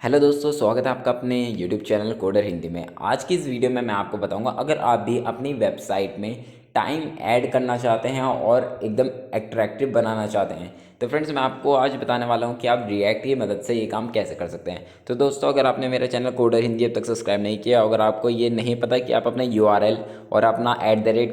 Hello दोस्तों, स्वागत है आपका अपने यूट्यूब चैनल कोडर हिंदी में। आज की इस वीडियो में मैं आपको बताऊंगा, अगर आप भी अपनी वेबसाइट में टाइम ऐड करना चाहते हैं और एकदम अट्रैक्टिव बनाना चाहते हैं, तो फ्रेंड्स मैं आपको आज बताने वाला हूं कि आप रिएक्ट की मदद से ये काम कैसे कर सकते हैं। तो दोस्तों, अगर आपने मेरा चैनल कोडर हिंदी अब तक सब्सक्राइब नहीं किया, अगर आपको ये नहीं पता कि आप अपने यूआरएल और अपना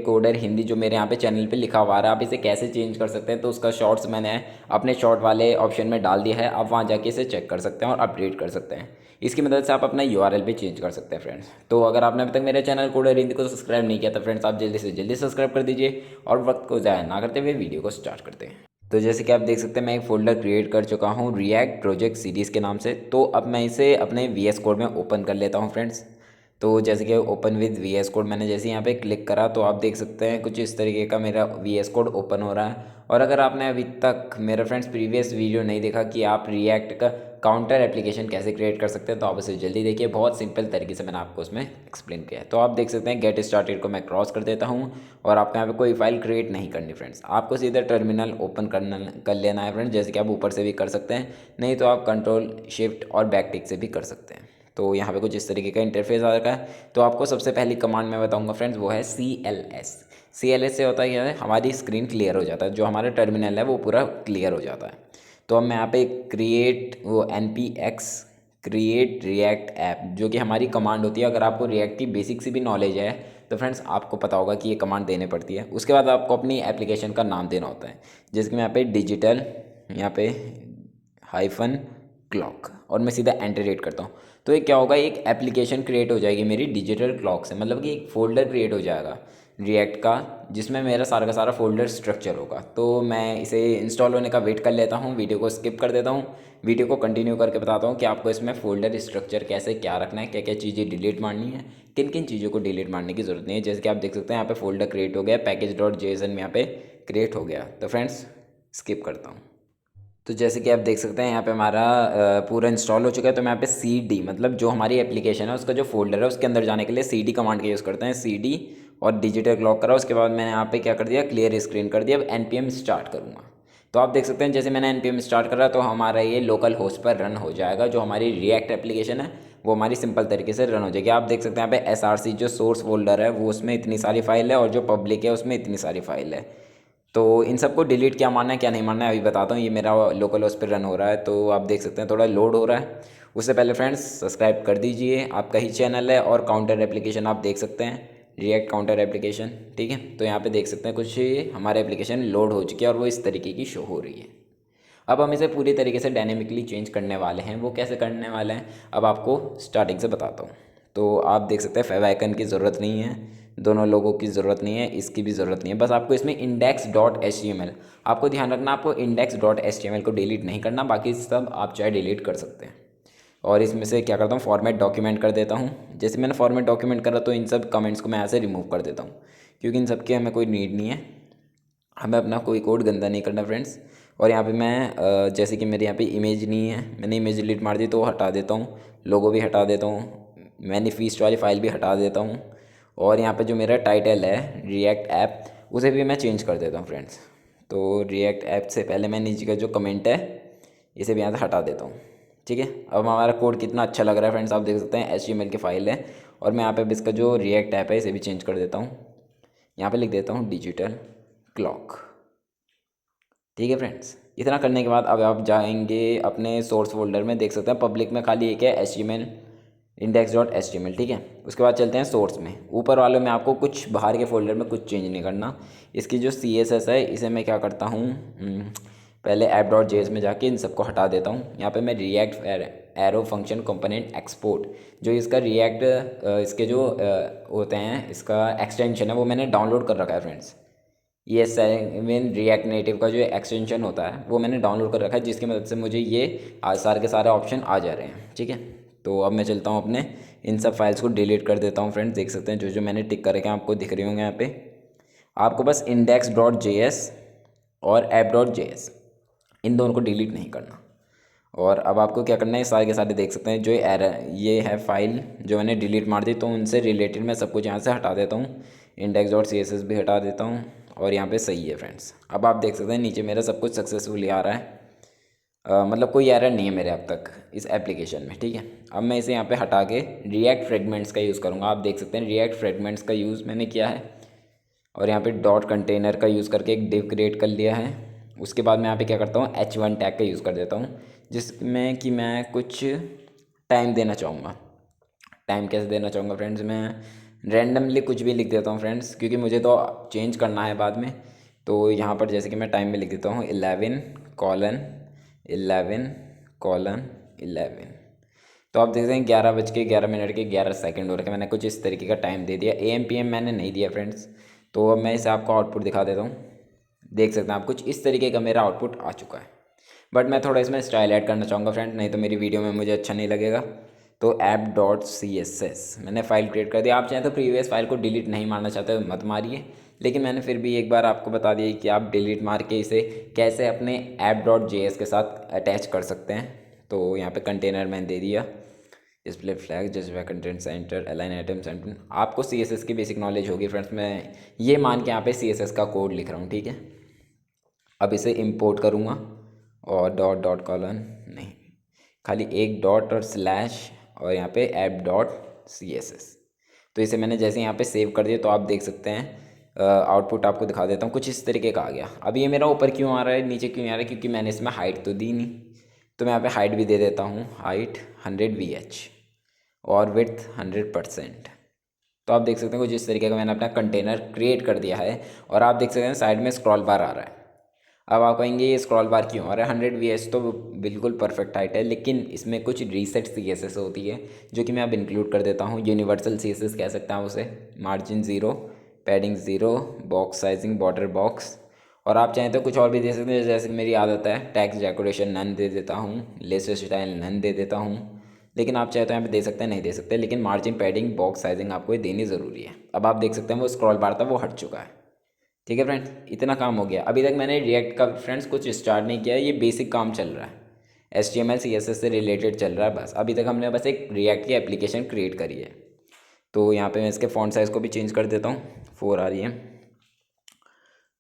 @कोडर हिंदी जो मेरे यहाँ पे चैनल पे लिखा हुआ है, आप इसे कैसे चेंज कर सकते हैं, तो उसका शॉर्ट्स मैंने अपने शॉर्ट वाले ऑप्शन में डाल दिया है। आप वहाँ जाके इसे चेक कर सकते हैं और अपडेट कर सकते हैं। इसकी मदद से आप अपना यूआरएल भी चेंज कर सकते हैं फ्रेंड्स। तो अगर आपने अभी तक मेरे चैनल कोडर हिंदी को सब्सक्राइब नहीं किया, तो फ्रेंड्स आप जल्दी से जल्दी सब्सक्राइब कर दीजिए और वक्त को ज़ाया ना करते हुए वीडियो को स्टार्ट करते हैं। तो जैसे कि आप देख सकते हैं, मैं एक फ़ोल्डर क्रिएट कर चुका हूँ रिएक्ट प्रोजेक्ट सीरीज़ के नाम से। तो अब मैं इसे अपने वीएस कोड में ओपन कर लेता हूँ फ्रेंड्स। तो जैसे कि ओपन विद वीएस कोड मैंने जैसे यहाँ पे क्लिक करा, तो आप देख सकते हैं कुछ इस तरीके का मेरा वीएस कोड ओपन हो रहा है। और अगर आपने अभी तक मेरा फ्रेंड्स प्रीवियस वीडियो नहीं देखा कि आप रिएक्ट का काउंटर एप्लीकेशन कैसे क्रिएट कर सकते हैं, तो आप उसे जल्दी देखिए। बहुत सिंपल तरीके से मैंने आपको उसमें एक्सप्लेन किया है। तो आप देख सकते हैं गेट स्टार्टेड को मैं क्रॉस कर देता हूँ और आपको यहाँ पे कोई फाइल क्रिएट नहीं करनी फ्रेंड्स। आपको सीधा टर्मिनल ओपन कर लेना है फ्रेंड्स। जैसे कि आप ऊपर से भी कर सकते हैं, नहीं तो आप कंट्रोल शिफ्ट और बैक टिक से भी कर सकते हैं। तो यहाँ पे कुछ इस तरीके का इंटरफेस आ रखा है। तो आपको सबसे पहली कमांड मैं बताऊँगा फ्रेंड्स, वो है CLS से होता है क्या है, हमारी स्क्रीन क्लियर हो जाता है, जो हमारा टर्मिनल है वो पूरा क्लियर हो जाता है। तो अब मैं यहाँ पे NPX क्रिएट रिएक्ट ऐप, जो कि हमारी कमांड होती है। अगर आपको रिएक्ट की बेसिक सी भी नॉलेज है, तो फ्रेंड्स आपको पता होगा कि ये कमांड देने पड़ती है। उसके बाद आपको अपनी एप्लीकेशन का नाम देना होता है, जैसे कि मैं यहाँ पे डिजिटल, यहाँ पे हाइफन क्लॉक, और मैं सीधा एंटर रेट करता हूँ। तो ये क्या होगा, एक एप्लीकेशन क्रिएट हो जाएगी मेरी डिजिटल क्लॉक से, मतलब कि एक फ़ोल्डर क्रिएट हो जाएगा रिएक्ट का, जिसमें मेरा सारा का सारा फोल्डर स्ट्रक्चर होगा। तो मैं इसे इंस्टॉल होने का वेट कर लेता हूँ, वीडियो को स्किप कर देता हूँ, वीडियो को कंटिन्यू करके बताता हूँ कि आपको इसमें फ़ोल्डर स्ट्रक्चर कैसे क्या रखना है, क्या क्या चीज़ें डिलीट मारनी है, किन किन चीज़ों को डिलीट मारने की ज़रूरत नहीं है। जैसे कि आप देख सकते हैं यहाँ पे फोल्डर क्रिएट हो गया, package.json में यहाँ पे क्रिएट हो गया। तो फ्रेंड्स स्किप करता हूँ। तो जैसे कि आप देख सकते हैं यहाँ पे हमारा पूरा इंस्टॉल हो चुका है। तो मैं यहाँ पे CD, मतलब जो हमारी एप्लीकेशन है उसका जो फोल्डर है, उसके अंदर जाने के लिए CD कमांड का यूज़ करते हैं। CD और डिजिटल क्लॉक करा, उसके बाद मैंने यहाँ पे क्या कर दिया, क्लियर स्क्रीन कर दिया। अब NPM स्टार्ट करूँगा। तो आप देख सकते हैं जैसे मैंने NPM स्टार्ट करा, तो हमारा ये लोकल होस्ट पर रन हो जाएगा। जो हमारी रिएक्ट एप्लीकेशन है वो हमारी सिंपल तरीके से रन हो जाएगी। आप देख सकते हैं यहाँ पे SRC जो सोर्स फोल्डर है वो, उसमें इतनी सारी फाइल है, और जो पब्लिक है उसमें इतनी सारी फाइल है। तो इन सबको डिलीट क्या मानना है क्या नहीं मानना है अभी बताता हूँ। ये मेरा लोकल होस्ट पर रन हो रहा है, तो आप देख सकते हैं थोड़ा लोड हो रहा है। उससे पहले फ्रेंड्स सब्सक्राइब कर दीजिए, आपका ही चैनल है। और काउंटर एप्लीकेशन आप देख सकते हैं, रिएक्ट काउंटर एप्लीकेशन, ठीक है। तो यहाँ पे देख सकते हैं कुछ हमारे एप्लीकेशन लोड हो चुकी है और वो इस तरीके की शो हो रही है। अब हम इसे पूरी तरीके से डायनेमिकली चेंज करने वाले हैं। वो कैसे करने वाले हैं अब आपको स्टार्टिंग से बताता हूँ। तो आप देख सकते हैं फेव आइकन की ज़रूरत नहीं है, दोनों लोगों की ज़रूरत नहीं है, इसकी भी ज़रूरत नहीं है। बस आपको इसमें index.html, आपको ध्यान रखना आपको index.html को डिलीट नहीं करना, बाकी सब आप चाहे डिलीट कर सकते हैं। और इसमें से क्या करता हूँ, फॉर्मेट डॉक्यूमेंट कर देता हूँ। जैसे मैंने फॉर्मेट डॉक्यूमेंट करा, तो इन सब कमेंट्स को मैं यहाँ से रिमूव कर देता हूँ, क्योंकि इन सब की हमें कोई नीड नहीं है। हमें अपना कोई कोड गंदा नहीं करना फ्रेंड्स। और यहाँ पे मैं जैसे कि मेरे यहाँ पे इमेज नहीं है, मैंने इमेज डिलीट मार दी, तो वो हटा देता हूँ। लोगो भी हटा देता हूँ, मैनिफेस्ट वाली फाइल भी हटा देता हूँ। और यहाँ पे जो मेरा टाइटल है रिएक्ट ऐप, उसे भी मैं चेंज कर देता हूँ फ्रेंड्स। तो रिएक्ट ऐप से पहले मैं नीचे का जो कमेंट है, इसे भी यहाँ से हटा देता हूँ, ठीक है। अब हमारा कोड कितना अच्छा लग रहा है फ्रेंड्स, आप देख सकते हैं HTML की फाइल है। और मैं यहाँ पे अब इसका जो रिएक्ट ऐप है इसे भी चेंज कर देता हूँ। यहाँ पे लिख देता हूँ डिजिटल क्लॉक, ठीक है फ्रेंड्स। इतना करने के बाद अब आप जाएंगे अपने सोर्स फोल्डर में, देख सकते हैं पब्लिक में खाली एक है HTML, index.html, ठीक है। उसके बाद चलते हैं सोर्स में। ऊपर वाले में आपको कुछ बाहर के फोल्डर में कुछ चेंज नहीं करना। इसकी जो CSS है, इसे मैं क्या करता हूँ, पहले app.js में जाके इन सबको हटा देता हूँ। यहाँ पे मैं react arrow function component export, जो इसका रिएक्ट इसके जो होते हैं, इसका एक्सटेंशन है, वो मैंने डाउनलोड कर रखा है फ्रेंड्स। ये 7 रिएक्ट नेटिव का जो एक्सटेंशन होता है वो मैंने डाउनलोड कर रखा है, जिसकी मदद से मुझे ये सारे के सारे ऑप्शन आ जा रहे हैं, ठीक है। तो अब मैं चलता हूँ अपने इन सब फाइल्स को डिलीट कर देता हूँ फ्रेंड्स। देख सकते हैं जो जो मैंने टिक कर रखे हैं आपको दिख रही होंगे यहाँ पे। आपको बस index.js और app.js, इन दोनों को डिलीट नहीं करना। और अब आपको क्या करना है, सारे के सारे देख सकते हैं जो ये है फाइल जो मैंने डिलीट मार दी, तो उनसे रिलेटेड मैं सब कुछ यहाँ से हटा देता हूँ। index.css भी हटा देता हूँ और यहाँ पे सही है फ्रेंड्स। अब आप देख सकते हैं नीचे मेरा सब कुछ सक्सेसफुली आ रहा है। मतलब कोई एरर नहीं है मेरे अब तक इस एप्लीकेशन में, ठीक है। अब मैं इसे यहाँ पे हटा के रिएक्ट फ्रेगमेंट्स का यूज़ करूँगा। आप देख सकते हैं रिएक्ट फ्रेगमेंट्स का यूज़ मैंने किया है और यहाँ पे डॉट कंटेनर का यूज़ करके एक डिव क्रिएट कर लिया है। उसके बाद मैं यहाँ पे क्या करता हूँ, H1 टैग का यूज़ कर देता हूँ, जिसमें कि मैं कुछ टाइम देना चाहूँगा। टाइम कैसे देना चाहूँगा फ्रेंड्स, मैं रैंडमली कुछ भी लिख देता हूँ फ्रेंड्स, क्योंकि मुझे तो चेंज करना है बाद में। तो यहाँ पर जैसे कि मैं टाइम में लिख देता हूँ 11:11:11। तो आप देख रहे हैं 11:11 के 11 मैंने कुछ इस तरीके का टाइम दे दिया। AM PM मैंने नहीं दिया फ्रेंड्स। तो अब मैं इसे आपको आउटपुट दिखा देता हूँ। देख सकते हैं आप, कुछ इस तरीके का मेरा आउटपुट आ चुका है। बट मैं थोड़ा इसमें स्टाइल ऐड करना चाहूँगा फ्रेंड, नहीं तो मेरी वीडियो में मुझे अच्छा नहीं लगेगा। तो app.css मैंने फ़ाइल क्रिएट कर दिया। आप चाहें तो प्रीवियस फाइल को डिलीट नहीं मारना चाहते तो मत मारिए, लेकिन मैंने फिर भी एक बार आपको बता दिया कि आप डिलीट मार के इसे कैसे अपने app.js के साथ अटैच कर सकते हैं। तो यहाँ पे कंटेनर मैंने दे दिया, display flag just content centre align item centre. आपको CSS की बेसिक नॉलेज होगी फ्रेंड्स, मैं ये मान के यहाँ पे CSS का कोड लिख रहा हूँ, ठीक है। अब इसे इंपोर्ट करूँगा और डॉट डॉट कॉलन नहीं, खाली एक डॉट और स्लैश और यहाँ पे app.css। तो इसे मैंने जैसे यहाँ पे सेव कर दिया तो आप देख सकते हैं आउटपुट आपको दिखा देता हूँ, कुछ इस तरीके का आ गया। अब ये मेरा ऊपर क्यों आ रहा है नीचे क्यों आ रहा है, क्योंकि मैंने इसमें हाइट तो दी नहीं। तो मैं यहाँ पे हाइट भी दे देता हूँ, हाइट 100 VH और विड्थ 100%। तो आप देख सकते हैं कुछ इस तरीके का मैंने अपना कंटेनर क्रिएट कर दिया है। और आप देख सकते हैं साइड में स्क्रॉल बार आ रहा है। अब आप कहेंगे ये स्क्रॉल बार क्यों आ रहा है, 100 VH तो बिल्कुल परफेक्ट हाइट है, लेकिन इसमें कुछ रीसेट CSS होती है जो कि मैं अब इंक्लूड कर देता हूँ। यूनिवर्सल CSS कह सकते हैं उसे। Margin 0, padding 0, box sizing border box. और आप चाहें तो कुछ और भी दे सकते हैं, जैसे कि मेरी आदत है टैक्स डेकोरेशन नन दे देता हूँ, लेस स्टाइल नन दे देता हूँ। लेकिन आप चाहे तो यहाँ पे दे सकते हैं, नहीं दे सकते, लेकिन मार्जिन पैडिंग बॉक्स साइजिंग आपको ये देनी ज़रूरी है। अब आप देख सकते हैं वो स्क्रॉल बार था वो हट चुका है, ठीक है फ्रेंड्स। इतना काम हो गया। अभी तक मैंने रिएक्ट का फ्रेंड्स कुछ स्टार्ट नहीं किया है, ये बेसिक काम चल रहा है, HTML CSS से रिलेटेड चल रहा है बस। अभी तक हमने बस एक रिएक्ट की एप्लीकेशन क्रिएट करी है। तो यहाँ पे मैं इसके फ़ॉन्ट साइज़ को भी चेंज कर देता हूँ 4 REM।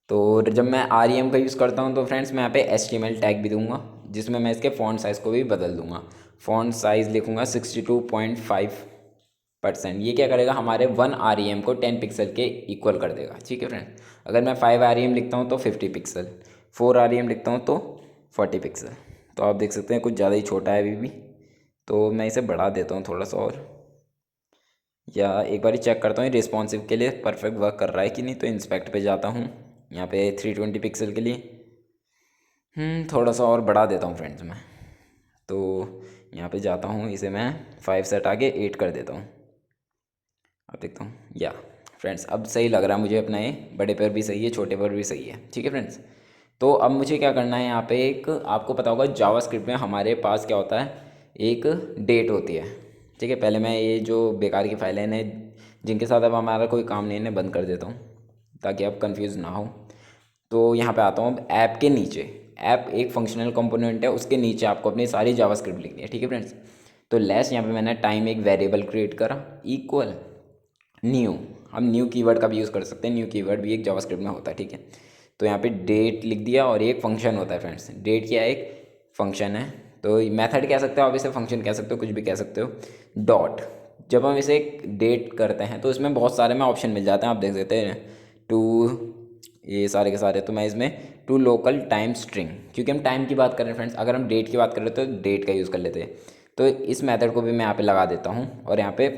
तो जब मैं REM का यूज़ करता हूँ तो फ्रेंड्स मैं यहाँ पे HTML टैग भी दूंगा, जिसमें मैं इसके फ़ॉन्ट साइज़ को भी बदल दूंगा। फ़ॉन्ट साइज़ लिखूँगा 62.5%। ये क्या करेगा, हमारे 1 REM को 10 पिक्सल के इक्वल कर देगा, ठीक है फ्रेंड। अगर मैं 5 REM लिखता हूँ तो 50 पिक्सल, 4 REM लिखता हूँ तो 40 पिक्सल। तो आप देख सकते हैं कुछ ज़्यादा ही छोटा है अभी भी। तो मैं इसे बढ़ा देता हूँ थोड़ा सा और, या एक बार चेक करता हूँ रिस्पॉन्सिव के लिए परफेक्ट वर्क कर रहा है कि नहीं। तो इंस्पेक्ट पे जाता हूँ, यहाँ पे 320 पिक्सल के लिए थोड़ा सा और बढ़ा देता हूँ फ्रेंड्स मैं। तो यहाँ पे जाता हूँ, इसे मैं 5 से हटा के 8 कर देता हूँ। अब देखता हूँ या फ्रेंड्स अब सही लग रहा है मुझे अपना, ये बड़े पर भी सही है छोटे पर भी सही है, ठीक है फ्रेंड्स। तो अब मुझे क्या करना है, यहाँ पे एक आपको पता होगा जावास्क्रिप्ट में हमारे पास क्या होता है, एक डेट होती है, ठीक है। पहले मैं ये जो बेकार की फाइलें हैं जिनके साथ अब हमारा कोई काम नहीं है इन्हें बंद कर देता हूँ ताकि आप कंफ्यूज ना हो। तो यहाँ पे आता हूँ अब ऐप के नीचे। ऐप एक फंक्शनल कंपोनेंट है, उसके नीचे आपको अपनी सारी जावास्क्रिप्ट लिखनी है, ठीक है फ्रेंड्स। तो लेस यहाँ पे मैंने टाइम एक वेरिएबल क्रिएट करा इक्वल न्यू। हम न्यू कीवर्ड का भी यूज़ कर सकते हैं, न्यू कीवर्ड भी एक जावास्क्रिप्ट में होता है, ठीक है। तो यहाँ पे डेट लिख दिया और एक फंक्शन होता है फ्रेंड्स, डेट क्या है, एक फंक्शन है। तो मेथड कह सकते हो आप इसे, फंक्शन कह सकते हो, कुछ भी कह सकते हो। डॉट, जब हम इसे डेट करते हैं तो इसमें बहुत सारे में ऑप्शन मिल जाते हैं, आप देख सकते हैं टू, ये सारे के सारे। तो मैं इसमें टू लोकल टाइम स्ट्रिंग, क्योंकि हम टाइम की बात कर रहे हैं फ्रेंड्स, अगर हम डेट की बात कर रहे तो डेट का यूज़ कर लेते हैं। तो इस मेथड को भी मैं यहाँ पे लगा देता हूँ और यहाँ पे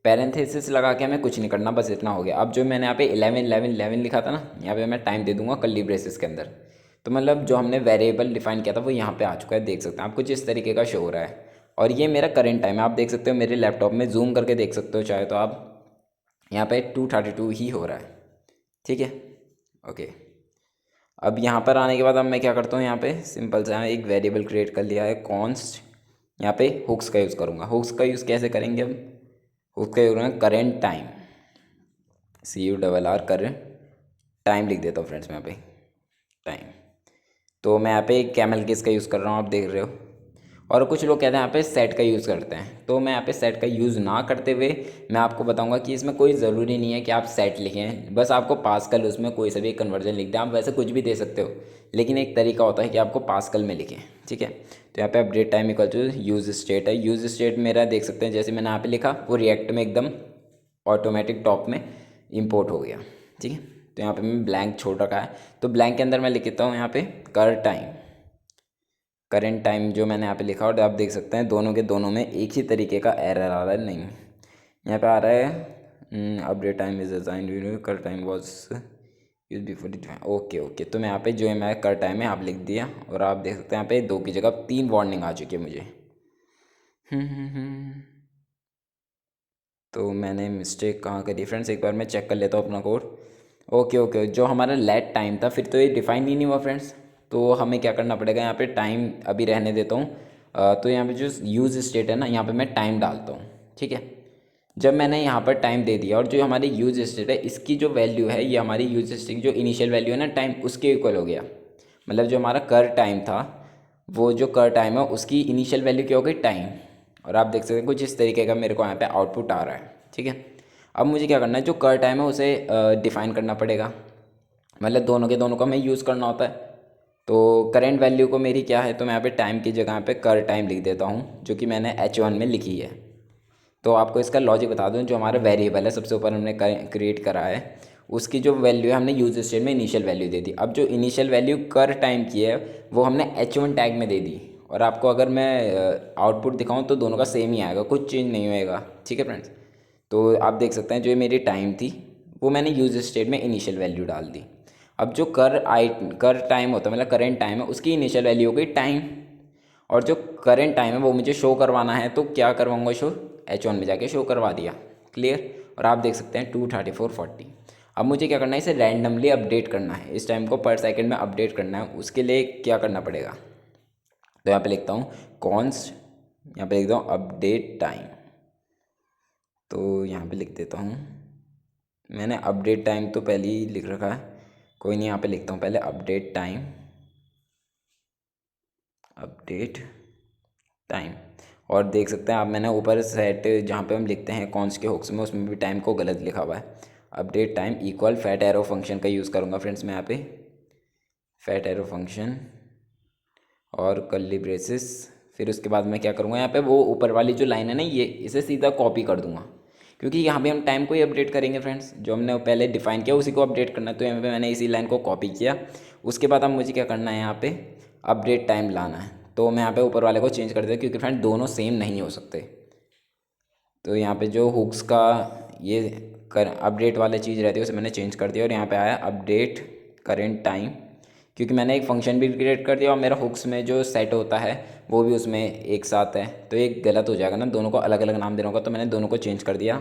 पैरेंथेसिस लगा के हमें कुछ नहीं करना, बस इतना हो गया। अब जो मैंने यहाँ पे 11 लिखा था ना, यहाँ पे मैं टाइम दे दूंगा कर्ली ब्रेसेस के अंदर। तो मतलब जो हमने वेरिएबल डिफाइन किया था वो यहाँ पे आ चुका है, देख सकते हैं आप, कुछ इस तरीके का शो हो रहा है। और ये मेरा करेंट टाइम है, आप देख सकते हो मेरे लैपटॉप में, जूम करके देख सकते हो चाहे तो आप, यहाँ पे 2:32 ही हो रहा है, ठीक है। ओके, अब यहाँ पर आने के बाद अब मैं क्या करता हूँ, यहाँ पे सिंपल सा एक वेरिएबल क्रिएट कर लिया है कॉन्स्ट। यहाँ पे हुक्स का यूज़ करूँगा। हुक्स का यूज़ कैसे करेंगे हम, हुक्स का यूज़ करेंगे current time, CURR current time लिख देता हूँ फ्रेंड्स मैं यहाँ पे टाइम। तो मैं यहाँ पे कैमल केस का यूज़ कर रहा हूँ, आप देख रहे हो। और कुछ लोग कहते हैं यहाँ पे सेट का यूज़ करते हैं, तो मैं यहाँ पे सेट का यूज़ ना करते हुए मैं आपको बताऊंगा कि इसमें कोई ज़रूरी नहीं है कि आप सेट लिखें, बस आपको पास्कल उसमें कोई सा भी कन्वर्जन लिख दें। आप वैसे कुछ भी दे सकते हो, लेकिन एक तरीका होता है कि आपको पास्कल में लिखें, ठीक है। तो यहाँ पे update time equal to use state है। यूज़ स्टेट मेरा देख सकते हैं, जैसे मैंने यहाँ पे लिखा वो रिएक्ट में एकदम ऑटोमेटिक टॉप में इम्पोर्ट हो गया, ठीक है। तो यहाँ पे मैं ब्लैंक छोड़ रखा है, तो ब्लैंक के अंदर मैं लिख देता हूँ यहाँ पे कर टाइम, करेंट टाइम जो मैंने यहाँ पे लिखा। और आप देख सकते हैं दोनों के दोनों में एक ही तरीके का एरर आ रहा है। नहीं, यहाँ पे आ रहा है अपडेट टाइम इज असाइंड कर time was use before. Okay okay, तो मैं यहाँ पे जो है मैं कर टाइम है आप लिख दिया, और आप देख सकते हैं यहाँ पे 2 की जगह 3 वार्निंग आ चुकी है मुझे। तो मैंने मिस्टेक कहाँ करी फ्रेंड्स, एक बार मैं चेक कर लेता हूँ अपना कोड। ओके ओके, जो हमारा लेट टाइम था फिर तो ये डिफाइन ही नहीं हुआ फ्रेंड्स, तो हमें क्या करना पड़ेगा, यहाँ पे टाइम अभी रहने देता हूँ। तो यहाँ पे जो यूज़ स्टेट है ना, यहाँ पे मैं टाइम डालता हूँ, ठीक है। जब मैंने यहाँ पर टाइम दे दिया, और जो हमारी यूज़ स्टेट है इसकी जो वैल्यू है, ये हमारी यूज़ स्टेट जो इनिशियल वैल्यू है ना टाइम, उसके इक्वल हो गया। मतलब जो हमारा कर टाइम था, वो जो कर टाइम है उसकी इनिशियल वैल्यू क्या हो गई, टाइम। और आप देख सकते हैं कुछ इस तरीके का मेरे को यहाँ पे आउटपुट आ रहा है, ठीक है। अब मुझे क्या करना है, जो कर टाइम है उसे डिफ़ाइन करना पड़ेगा, मतलब दोनों के दोनों का हमें यूज़ करना होता है। तो करेंट वैल्यू को मेरी क्या है, तो मैं यहाँ पे टाइम की जगह पे कर टाइम लिख देता हूँ, जो कि मैंने H1 में लिखी है। तो आपको इसका लॉजिक बता दूं, जो हमारा वेरिएबल है सबसे ऊपर हमने क्रिएट करा है, उसकी जो वैल्यू है हमने यूज स्टेट में इनिशियल वैल्यू दे दी। अब जो इनिशियल वैल्यू कर टाइम की है वो हमने H1 टैग में दे दी। और आपको अगर मैं आउटपुट दिखाऊं तो दोनों का सेम ही आएगा, कुछ चेंज नहीं होएगा, ठीक है फ्रेंड्स। तो आप देख सकते हैं जो ये मेरी टाइम थी वो मैंने यूज स्टेट में इनिशियल वैल्यू डाल दी। अब जो कर टाइम होता है, मतलब करेंट टाइम है, उसकी इनिशियल वैल्यू हो गई टाइम। और जो करेंट टाइम है वो मुझे शो करवाना है, तो क्या करवाऊंगा शो, H1 में जाके शो करवा दिया, क्लियर। और आप देख सकते हैं 23440। अब मुझे क्या करना है, इसे रैंडमली अपडेट करना है, इस टाइम को पर सेकंड में अपडेट करना है। उसके लिए क्या करना पड़ेगा, तो यहाँ पे लिखता हूँ कॉन्स्ट, यहाँ पे लिखता हूँ अपडेट टाइम। तो यहाँ पे लिख देता हूँ, मैंने अपडेट टाइम तो पहले ही लिख रखा है, कोई नहीं, यहाँ पे लिखता हूँ पहले अपडेट टाइम, अपडेट टाइम। और देख सकते हैं आप, मैंने ऊपर सेट जहाँ पे हम लिखते हैं कॉन्स के हुक्स में, उसमें भी टाइम को गलत लिखा हुआ है। Update time equal fat arrow function का यूज़ करूँगा फ्रेंड्स मैं यहाँ पे, फैट एरो फंक्शन और कर्ली ब्रेसेस। फिर उसके बाद मैं क्या करूँगा, यहाँ पे वो ऊपर वाली जो लाइन है ना, ये इसे सीधा कॉपी कर दूँगा, क्योंकि यहाँ पे हम टाइम को ही अपडेट करेंगे फ्रेंड्स, जो हमने पहले डिफाइन किया उसी को अपडेट करना है। तो यहाँ पे मैंने इसी लाइन को कॉपी किया। उसके बाद अब मुझे क्या करना है, यहाँ पे अपडेट टाइम लाना है। तो मैं यहाँ पे ऊपर वाले को चेंज कर दिया, क्योंकि फ्रेंड दोनों सेम नहीं हो सकते। तो यहाँ पे जो हुक्स का ये कर अपडेट वाला चीज़ रहती है उसे मैंने चेंज कर दिया, और यहाँ पे आया अपडेट करेंट टाइम, क्योंकि मैंने एक फ़ंक्शन भी क्रिएट कर दिया और मेरा हुक्स में जो सेट होता है वो भी उसमें एक साथ है। तो एक गलत हो जाएगा ना, दोनों को अलग अलग नाम देना होगा, तो मैंने दोनों को चेंज कर दिया।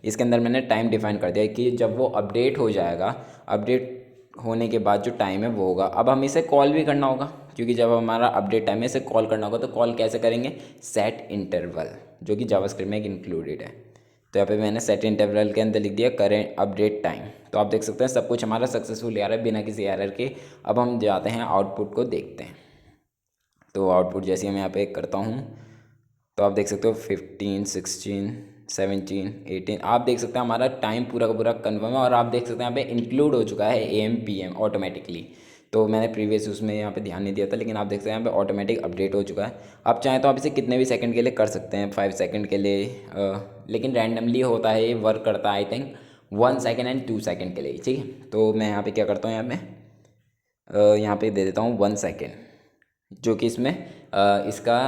इसके अंदर मैंने टाइम डिफाइन कर दिया कि जब वो अपडेट हो जाएगा, अपडेट होने के बाद जो टाइम है वो होगा। अब हम इसे कॉल भी करना होगा, क्योंकि जब हमारा अपडेट टाइम है इसे कॉल करना होगा, तो कॉल कैसे करेंगे, सेट इंटरवल, जो कि जावास्क्रिप्ट में एक इंक्लूडेड है। तो यहाँ पे मैंने सेट इंटरवल के अंदर लिख दिया करेंट अपडेट टाइम। तो आप देख सकते हैं सब कुछ हमारा सक्सेसफुल आ रहा है बिना किसी एरर के। अब हम जाते हैं आउटपुट को देखते हैं। तो आउटपुट जैसे मैं यहाँ पे करता हूँ, तो आप देख सकते हो 15, 16, 17, 18, आप देख सकते हैं हमारा टाइम पूरा का पूरा कन्फर्म है। और आप देख सकते हैं यहाँ पे इंक्लूड हो चुका है AM PM ऑटोमेटिकली। तो मैंने प्रीवियस उसमें यहाँ पे ध्यान नहीं दिया था, लेकिन आप देख सकते हैं यहाँ पे ऑटोमेटिक अपडेट हो चुका है। आप चाहें तो आप इसे कितने भी सेकंड के लिए कर सकते हैं, 5 सेकंड के लिए, लेकिन रैंडमली होता है ये, वर्क करता है I think 1 second and 2 second के लिए, ठीक है। तो मैं यहाँ पे क्या करता हूँ, यहाँ पे दे देता हूँ 1 सेकंड, जो कि इसमें इसका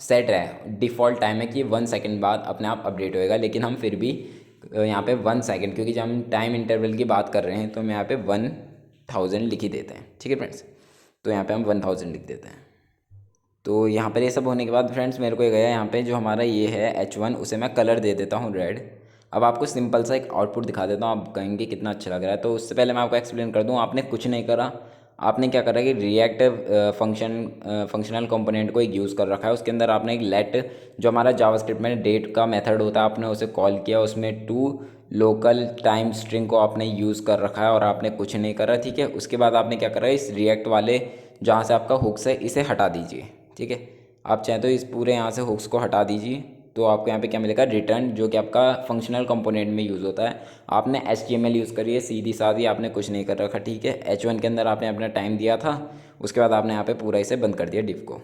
सेट है, डिफ़ॉल्ट टाइम है कि 1 सेकंड बाद अपने आप अपडेट होएगा। लेकिन हम फिर भी यहाँ पे 1 सेकंड, क्योंकि जब हम टाइम इंटरवल की बात कर रहे हैं तो हम यहाँ पे 1000 लिख ही देते हैं, ठीक है फ्रेंड्स। तो यहाँ पे हम 1000 लिख देते हैं। तो यहाँ पर ये सब होने के बाद फ्रेंड्स मेरे को ये गया यहाँ पे जो हमारा ये है H1, उसे मैं कलर दे देता हूँ रेड। अब आपको सिंपल सा एक आउटपुट दिखा देता हूँ, आप कहेंगे कितना अच्छा लग रहा है। तो उससे पहले मैं आपको एक्सप्लेन कर दूँ, आपने कुछ नहीं करा। आपने क्या करा कि रिएक्टिव फंक्शनल कंपोनेंट को एक यूज़ कर रखा है, उसके अंदर आपने एक लेट, जो हमारा जावास्क्रिप्ट में डेट का मेथड होता है, आपने उसे कॉल किया, उसमें टू लोकल टाइम स्ट्रिंग को आपने यूज़ कर रखा है, और आपने कुछ नहीं करा, ठीक है। उसके बाद आपने क्या करा, इस रिएक्ट वाले जहाँ से आपका हुक्स है इसे हटा दीजिए, ठीक है। आप चाहें तो इस पूरे यहाँ से हुक्स को हटा दीजिए, तो आपको यहाँ पे क्या मिलेगा, रिटर्न, जो कि आपका फंक्शनल कंपोनेंट में यूज़ होता है। आपने HTML यूज़ करी है, सीधी सादी, आपने कुछ नहीं कर रखा, ठीक है। H1 के अंदर आपने अपना टाइम दिया था, उसके बाद आपने यहाँ पे पूरा इसे बंद कर दिया डिव को,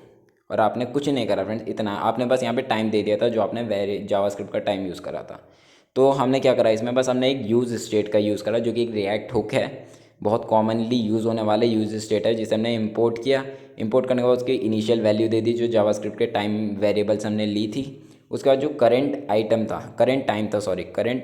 और आपने कुछ नहीं करा फ्रेंड्स, इतना आपने बस यहाँ पे टाइम दे दिया था जो आपने जावास्क्रिप्ट का टाइम यूज़ करा था। तो हमने क्या करा इसमें, बस हमने एक यूज़ स्टेट का यूज़ करा, जो कि एक रिएक्ट हुक है, बहुत कॉमनली यूज़ होने वाले यूज़ स्टेट है, जिसे हमने इंपोर्ट किया। इंपोर्ट करने के बाद उसकी इनिशियल वैल्यू दे दी जो जावास्क्रिप्ट के टाइम वेरिएबल्स हमने ली थी। उसके बाद जो करंट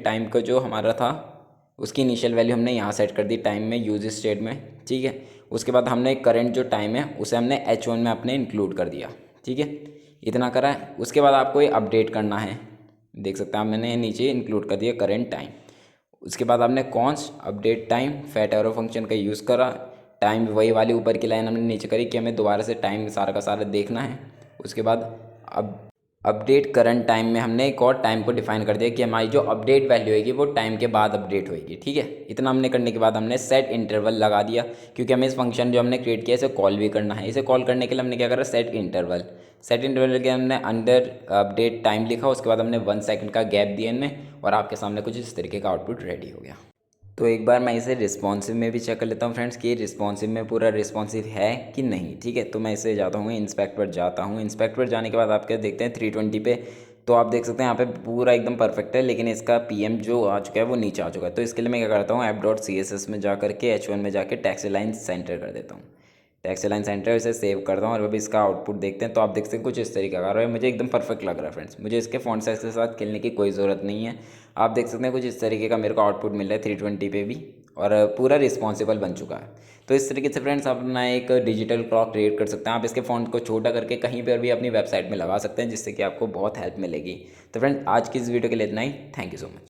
टाइम का जो हमारा था, उसकी इनिशियल वैल्यू हमने यहाँ सेट कर दी टाइम में, यूज स्टेट में, ठीक है। उसके बाद हमने करंट जो टाइम है उसे हमने H1 में अपने इंक्लूड कर दिया, ठीक है। इतना करा है। उसके बाद आपको ये अपडेट करना है, देख सकते हैं आप, मैंने नीचे इंक्लूड कर दिया करंट टाइम। उसके बाद आपने const update time fat arrow function का यूज़ करा। टाइम वही वाली ऊपर की लाइन हमने नीचे करी कि हमें दोबारा से टाइम सारा का सारा देखना है। उसके बाद अब अपडेट करंट टाइम में हमने एक और टाइम को डिफाइन कर दिया कि हमारी जो अपडेट वैल्यू होगी वो टाइम के बाद अपडेट होगी, ठीक है। इतना हमने करने के बाद हमने सेट इंटरवल लगा दिया, क्योंकि हमें इस फंक्शन जो हमने क्रिएट किया इसे कॉल भी करना है। इसे कॉल करने के लिए हमने क्या करा, सेट इंटरवल के हमने अंडर अपडेट टाइम लिखा, उसके बाद हमने 1 सेकंड का गैप दिया इनमें, और आपके सामने कुछ इस तरीके का आउटपुट रेडी हो गया। तो एक बार मैं इसे रिस्पॉन्सिव में भी चेक कर लेता हूँ फ्रेंड्स कि रिस्पॉन्सिव में पूरा रिस्पॉन्सिव है कि नहीं, ठीक है। तो मैं इसे जाता हूँ इंस्पेक्ट पर जाता हूँ। इंस्पेक्ट पर जाने के बाद आप क्या देखते हैं 320 पे, तो आप देख सकते हैं यहाँ पे पूरा एकदम परफेक्ट है, लेकिन इसका PM जो आ चुका है वो नीचे आ चुका है। तो इसके लिए मैं क्या करता हूँ, app.css में जा करके H1 में जाके टेक्स्ट अलाइन सेंटर कर देता हूँ। टेक्स्ट अलाइन सेंटर इसे सेव करता हूँ, और अभी इसका आउटपुट देखते हैं। तो आप देख सकते हैं कुछ इस तरीके का आ रहा है, मुझे एकदम परफेक्ट लग रहा है फ्रेंड्स। मुझे इसके फॉन्ट साइज के साथ खेलने की कोई ज़रूरत नहीं है। आप देख सकते हैं कुछ इस तरीके का मेरे को आउटपुट मिल रहा है 320 पे भी, और पूरा रिस्पॉन्सिबल बन चुका है। तो इस तरीके से फ्रेंड्स आप अपना एक डिजिटल क्लॉक क्रिएट कर सकते हैं। आप इसके फॉन्ट को छोटा करके कहीं पर भी अपनी वेबसाइट में लगा सकते हैं, जिससे कि आपको बहुत हेल्प मिलेगी। तो फ्रेंड्स आज की इस वीडियो के लिए इतना ही। Thank you so much.